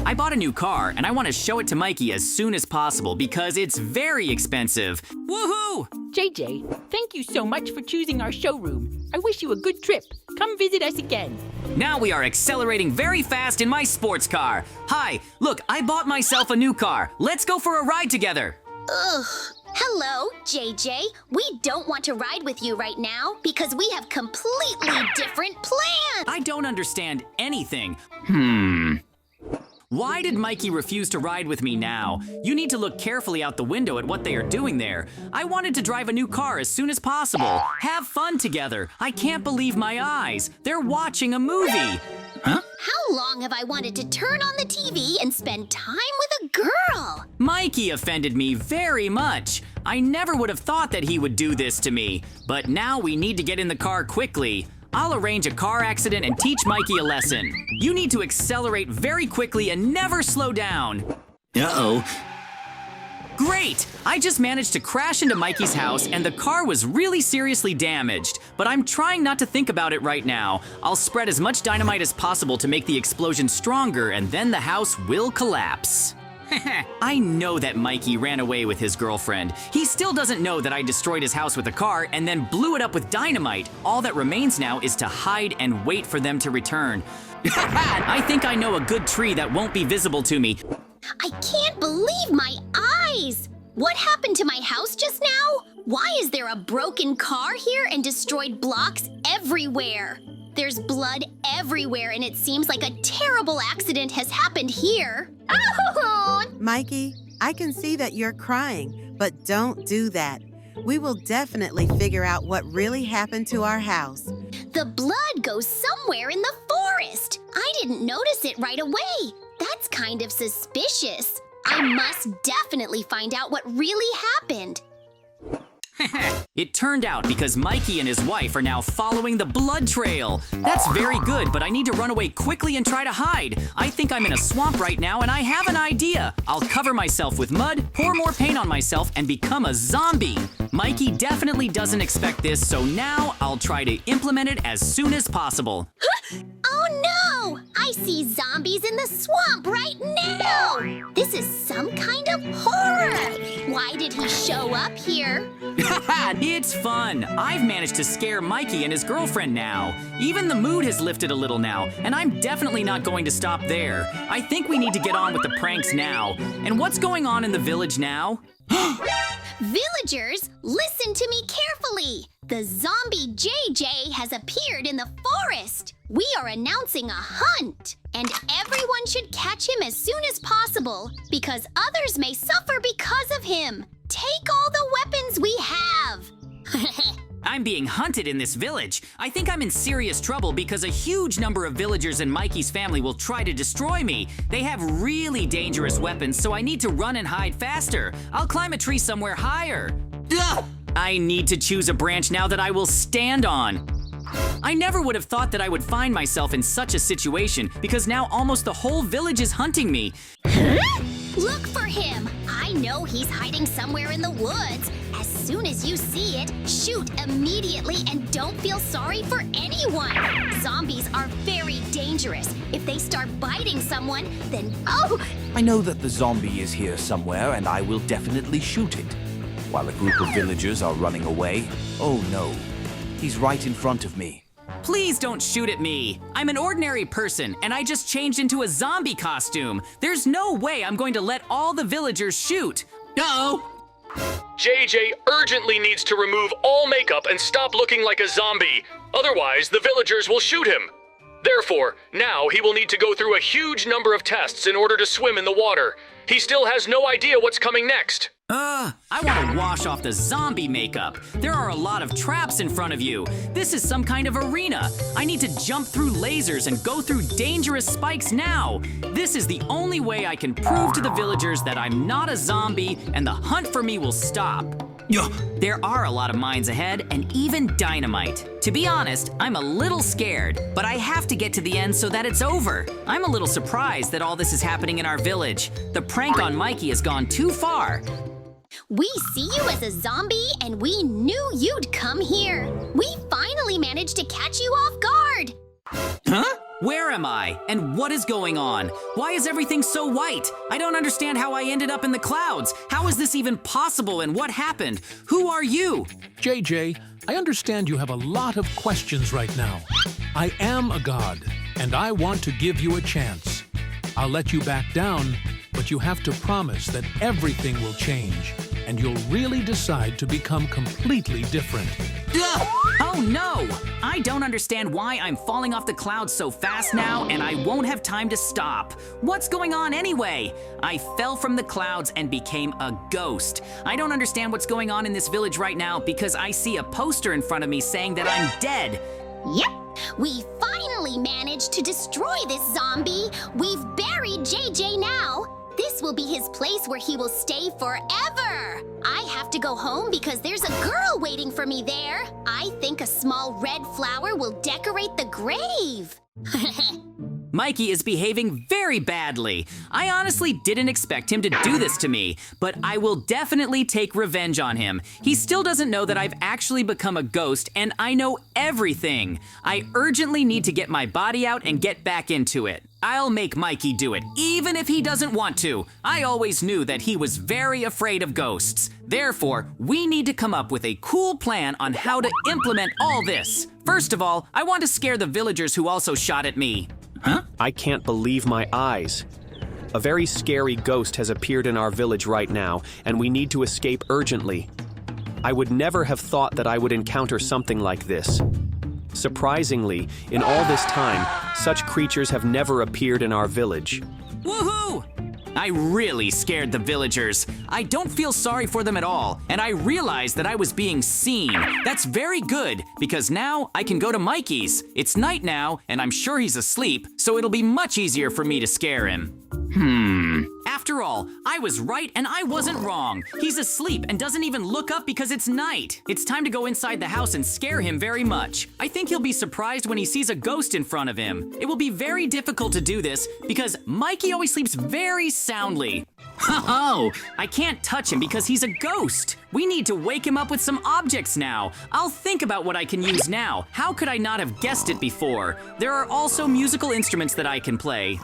I bought a new car and I want to show it to Mikey as soon as possible because it's very expensive. Woohoo! JJ, thank you so much for choosing our showroom. I wish you a good trip. Come visit us again. Now we are accelerating very fast in my sports car. Hi, look, I bought myself a new car. Let's go for a ride together. Ugh. Hello, JJ. We don't want to ride with you right now because we have completely different plans. I don't understand anything. Why did Mikey refuse to ride with me now? You need to look carefully out the window at what they are doing there. I wanted to drive a new car as soon as possible. Have fun together. I can't believe my eyes. They're watching a movie. Huh? How long have I wanted to turn on the TV and spend time with a girl? Mikey offended me very much. I never would have thought that he would do this to me. But now we need to get in the car quickly. I'll arrange a car accident and teach Mikey a lesson. You need to accelerate very quickly and never slow down. Uh-oh. Great! I just managed to crash into Mikey's house and the car was really seriously damaged. But I'm trying not to think about it right now. I'll spread as much dynamite as possible to make the explosion stronger and then the house will collapse. I know that Mikey ran away with his girlfriend. He still doesn't know that I destroyed his house with a car and then blew it up with dynamite. All that remains now is to hide and wait for them to return. I think I know a good tree that won't be visible to me. I can't believe my eyes! What happened to my house just now? Why is there a broken car here and destroyed blocks everywhere? There's blood everywhere and it seems like a terrible accident has happened here. Oh! Mikey, I can see that you're crying, but don't do that. We will definitely figure out what really happened to our house. The blood goes somewhere in the forest. I didn't notice it right away. That's kind of suspicious. I must definitely find out what really happened. It turned out because Mikey and his wife are now following the blood trail. That's very good, but I need to run away quickly and try to hide. I think I'm in a swamp right now and I have an idea. I'll cover myself with mud, pour more paint on myself, and become a zombie. Mikey definitely doesn't expect this, so now I'll try to implement it as soon as possible. Oh no! I see zombies in the swamp right now! This is some kind of horror! Why did he show up here? It's fun. I've managed to scare Mikey and his girlfriend now. Even the mood has lifted a little now, and I'm definitely not going to stop there. I think we need to get on with the pranks now. And what's going on in the village now? Villagers, listen to me carefully. The zombie JJ has appeared in the forest. We are announcing a hunt, and everyone should catch him as soon as possible because others may suffer because of him. Take all the weapons we have. I'm being hunted in this village. I think I'm in serious trouble because a huge number of villagers and Mikey's family will try to destroy me. They have really dangerous weapons, so I need to run and hide faster. I'll climb a tree somewhere higher. Ugh! I need to choose a branch now that I will stand on. I never would have thought that I would find myself in such a situation because now almost the whole village is hunting me. Look for him. I know he's hiding somewhere in the woods. As soon as you see it, shoot immediately and don't feel sorry for anyone. Zombies are very dangerous. If they start biting someone, then oh! I know that the zombie is here somewhere and I will definitely shoot it. While a group of villagers are running away, oh no, he's right in front of me. Please don't shoot at me. I'm an ordinary person and I just changed into a zombie costume. There's no way I'm going to let all the villagers shoot. Uh-oh. JJ urgently needs to remove all makeup and stop looking like a zombie. Otherwise, the villagers will shoot him. Therefore, now he will need to go through a huge number of tests in order to swim in the water. He still has no idea what's coming next. I want to wash off the zombie makeup. There are a lot of traps in front of you. This is some kind of arena. I need to jump through lasers and go through dangerous spikes now. This is the only way I can prove to the villagers that I'm not a zombie and the hunt for me will stop. There are a lot of mines ahead and even dynamite. To be honest, I'm a little scared, but I have to get to the end so that it's over. I'm a little surprised that all this is happening in our village. The prank on Mikey has gone too far. We see you as a zombie and we knew you'd come here. We finally managed to catch you off guard. Huh? Where am I? And what is going on? Why is everything so white? I don't understand how I ended up in the clouds. How is this even possible and what happened? Who are you? JJ, I understand you have a lot of questions right now. I am a god, and I want to give you a chance. I'll let you back down, but you have to promise that everything will change, and you'll really decide to become completely different. Ugh! Oh no! I don't understand why I'm falling off the clouds so fast now, and I won't have time to stop. What's going on anyway? I fell from the clouds and became a ghost. I don't understand what's going on in this village right now because I see a poster in front of me saying that I'm dead. Yep, we finally managed to destroy this zombie. We've buried JJ now. This will be his place where he will stay forever. I have to go home because there's a girl waiting for me there. I think a small red flower will decorate the grave. Mikey is behaving very badly. I honestly didn't expect him to do this to me, but I will definitely take revenge on him. He still doesn't know that I've actually become a ghost and I know everything. I urgently need to get my body out and get back into it. I'll make Mikey do it, even if he doesn't want to. I always knew that he was very afraid of ghosts. Therefore, we need to come up with a cool plan on how to implement all this. First of all, I want to scare the villagers who also shot at me. Huh? I can't believe my eyes. A very scary ghost has appeared in our village right now, and we need to escape urgently. I would never have thought that I would encounter something like this. Surprisingly, in all this time, such creatures have never appeared in our village. Woohoo! I really scared the villagers. I don't feel sorry for them at all, and I realized that I was being seen. That's very good, because now I can go to Mikey's. It's night now, and I'm sure he's asleep, so it'll be much easier for me to scare him. After all, I was right and I wasn't wrong. He's asleep and doesn't even look up because it's night. It's time to go inside the house and scare him very much. I think he'll be surprised when he sees a ghost in front of him. It will be very difficult to do this because Mikey always sleeps very soundly. Oh, I can't touch him because he's a ghost. We need to wake him up with some objects now. I'll think about what I can use now. How could I not have guessed it before? There are also musical instruments that I can play.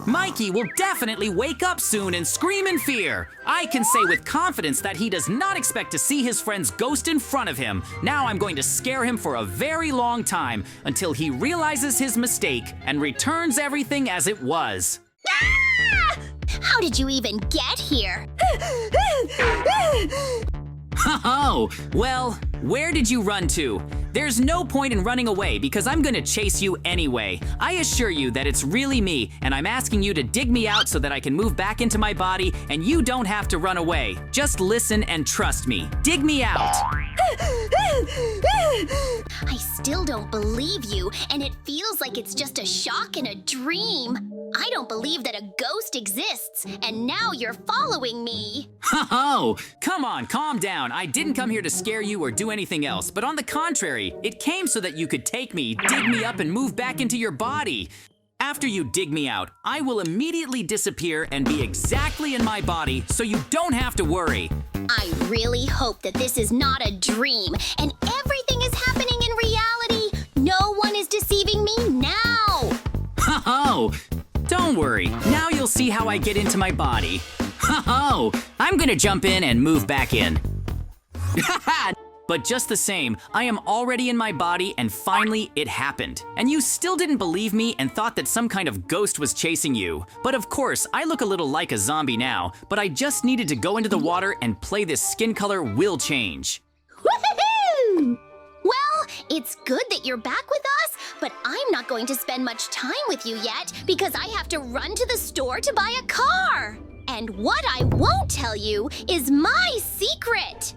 Mikey will definitely wake up soon and scream in fear. I can say with confidence that he does not expect to see his friend's ghost in front of him. Now I'm going to scare him for a very long time until he realizes his mistake and returns everything as it was. Ah! How did you even get here? Oh, well, where did you run to? There's no point in running away because I'm gonna chase you anyway. I assure you that it's really me, and I'm asking you to dig me out so that I can move back into my body and you don't have to run away. Just listen and trust me. Dig me out. I still don't believe you, and it feels like it's just a shock and a dream. I don't believe that a ghost exists, and now you're following me. Oh, come on, calm down. I didn't come here to scare you or do anything else, but on the contrary, it came so that you could take me, dig me up, and move back into your body. After you dig me out, I will immediately disappear and be exactly in my body, so you don't have to worry. I really hope that this is not a dream, and everything is happening in reality. No one is deceiving me now. Oh, don't worry. Now you'll see how I get into my body. Oh, I'm gonna jump in and move back in. But just the same, I am already in my body and finally it happened. And you still didn't believe me and thought that some kind of ghost was chasing you. But of course, I look a little like a zombie now, but I just needed to go into the water and play this skin color will change. Woohoo! Well, it's good that you're back with us, but I'm not going to spend much time with you yet because I have to run to the store to buy a car. And what I won't tell you is my secret.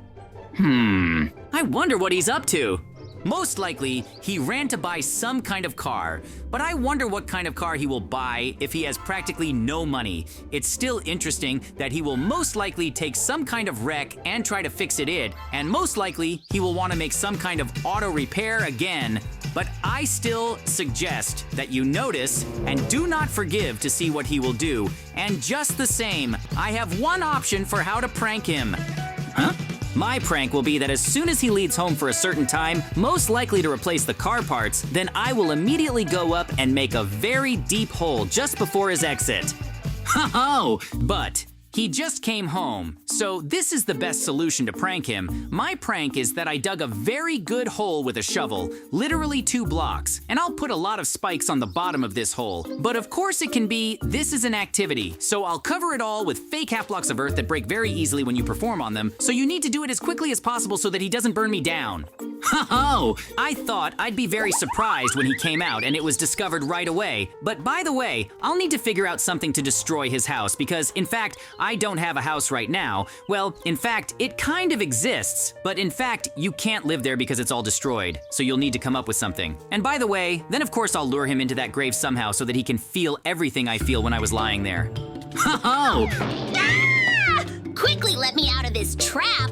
I wonder what he's up to. Most likely, he ran to buy some kind of car, but I wonder what kind of car he will buy if he has practically no money. It's still interesting that he will most likely take some kind of wreck and try to fix it, and most likely, he will want to make some kind of auto repair again. But I still suggest that you notice and do not forgive to see what he will do. And just the same, I have one option for how to prank him. Huh? My prank will be that as soon as he leaves home for a certain time, most likely to replace the car parts, then I will immediately go up and make a very deep hole just before his exit. Ho-ho! But he just came home, so this is the best solution to prank him. My prank is that I dug a very good hole with a shovel, literally 2 blocks, and I'll put a lot of spikes on the bottom of this hole. But of course it can be, this is an activity, so I'll cover it all with fake half blocks of earth that break very easily when you perform on them, so you need to do it as quickly as possible so that he doesn't burn me down. Ho-ho! I thought I'd be very surprised when he came out and it was discovered right away. But by the way, I'll need to figure out something to destroy his house because, in fact, I don't have a house right now. Well, in fact, it kind of exists, but in fact, you can't live there because it's all destroyed. So you'll need to come up with something. And by the way, then of course I'll lure him into that grave somehow so that he can feel everything I feel when I was lying there. Ho-ho! Ah! Quickly let me out of this trap!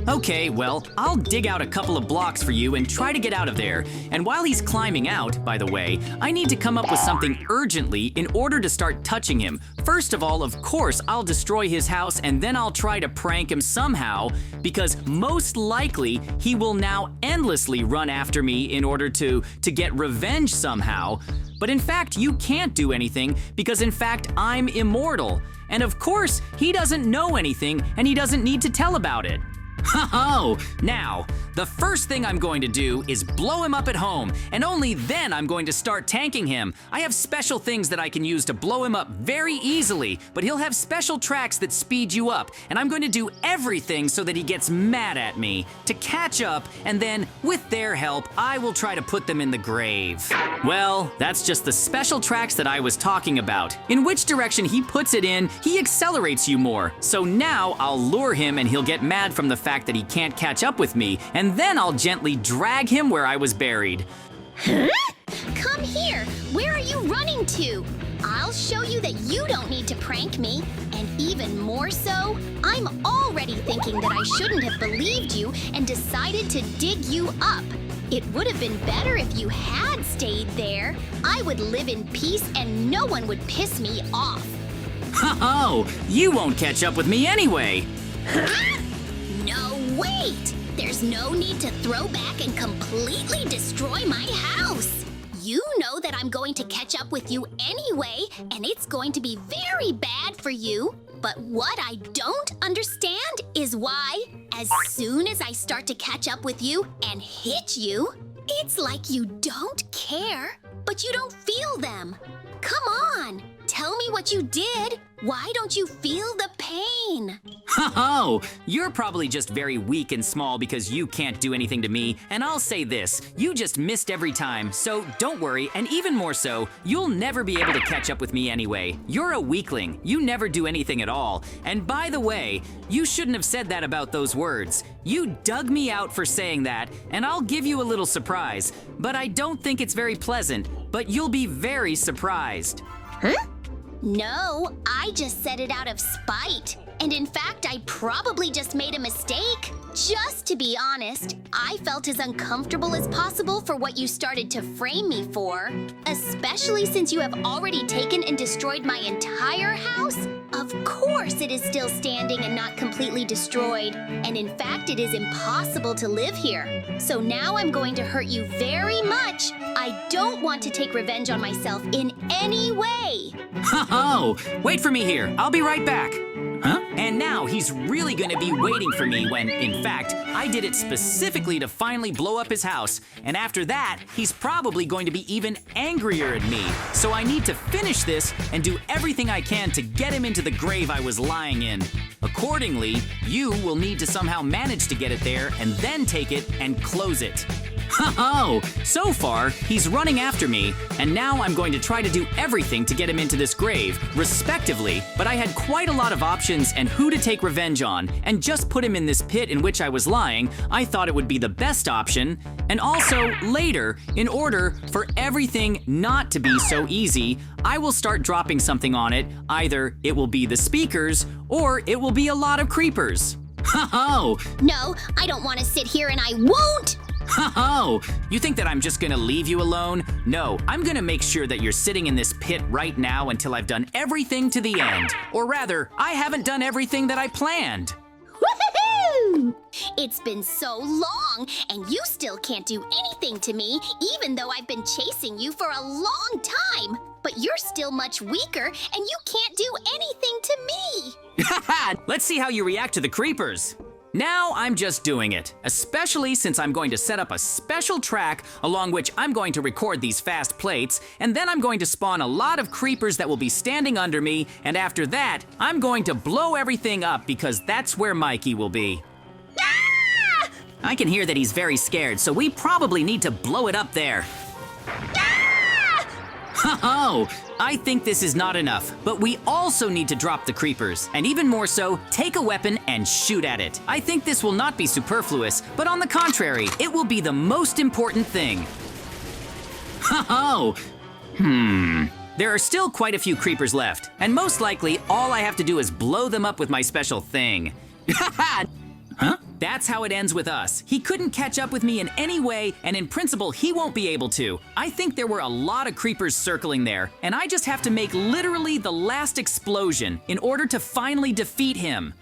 Okay, well, I'll dig out a couple of blocks for you and try to get out of there. And while he's climbing out, by the way, I need to come up with something urgently in order to start touching him. First of all, of course, I'll destroy his house and then I'll try to prank him somehow because most likely he will now endlessly run after me in order to get revenge somehow. But in fact, you can't do anything because in fact, I'm immortal. And of course, he doesn't know anything and he doesn't need to tell about it. Ho-ho! Now, the first thing I'm going to do is blow him up at home, and only then I'm going to start tanking him. I have special things that I can use to blow him up very easily, but he'll have special tracks that speed you up, and I'm going to do everything so that he gets mad at me to catch up, and then, with their help, I will try to put them in the grave. Well, that's just the special tracks that I was talking about. In which direction he puts it in, he accelerates you more. So now I'll lure him and he'll get mad from the fact that he can't catch up with me, and then I'll gently drag him where I was buried. Huh? Come here! Where are you running to? I'll show you that you don't need to prank me. And even more so, I'm already thinking that I shouldn't have believed you and decided to dig you up. It would have been better if you had stayed there. I would live in peace and no one would piss me off. Ho-ho! You won't catch up with me anyway! Huh? No, wait! There's no need to throw back and completely destroy my house. You know that I'm going to catch up with you anyway, and it's going to be very bad for you. But what I don't understand is why, as soon as I start to catch up with you and hit you, it's like you don't care, but you don't feel them. Come on, tell me what you did. Why don't you feel the pain? Ho-ho! You're probably just very weak and small because you can't do anything to me, and I'll say this, you just missed every time, so don't worry, and even more so, you'll never be able to catch up with me anyway. You're a weakling, you never do anything at all, and by the way, you shouldn't have said that about those words. You dug me out for saying that, and I'll give you a little surprise, but I don't think it's very pleasant, but you'll be very surprised. Huh? No, I just said it out of spite. And in fact, I probably just made a mistake. Just to be honest, I felt as uncomfortable as possible for what you started to frame me for. Especially since you have already taken and destroyed my entire house. Of course it is still standing and not completely destroyed. And in fact, it is impossible to live here. So now I'm going to hurt you very much. I don't want to take revenge on myself in any way. Ho-ho! Wait for me here, I'll be right back. Huh? And now he's really gonna be waiting for me when, in fact, I did it specifically to finally blow up his house. And after that, he's probably going to be even angrier at me. So I need to finish this and do everything I can to get him into the grave I was lying in. Accordingly, you will need to somehow manage to get it there and then take it and close it. Ho-ho! So far, he's running after me, and now I'm going to try to do everything to get him into this grave, respectively, but I had quite a lot of options and who to take revenge on, and just put him in this pit in which I was lying, I thought it would be the best option, and also, later, in order for everything not to be so easy, I will start dropping something on it, either it will be the speakers, or it will be a lot of creepers. Ho-ho! No, I don't want to sit here and I won't! Ho-ho! You think that I'm just gonna leave you alone? No, I'm gonna make sure that you're sitting in this pit right now until I've done everything to the end. Or rather, I haven't done everything that I planned. Woohoo! It's been so long, and you still can't do anything to me, even though I've been chasing you for a long time. But you're still much weaker, and you can't do anything to me. Let's see how you react to the creepers. Now I'm just doing it, especially since I'm going to set up a special track along which I'm going to record these fast plates, and then I'm going to spawn a lot of creepers that will be standing under me, and after that, I'm going to blow everything up because that's where Mikey will be. Ah! I can hear that he's very scared, so we probably need to blow it up there. Oh, I think this is not enough, but we also need to drop the creepers, and even more so, take a weapon and shoot at it. I think this will not be superfluous, but on the contrary, it will be the most important thing. There are still quite a few creepers left, and most likely, all I have to do is blow them up with my special thing. Huh? That's how it ends with us. He couldn't catch up with me in any way, and in principle, he won't be able to. I think there were a lot of creepers circling there, and I just have to make literally the last explosion in order to finally defeat him.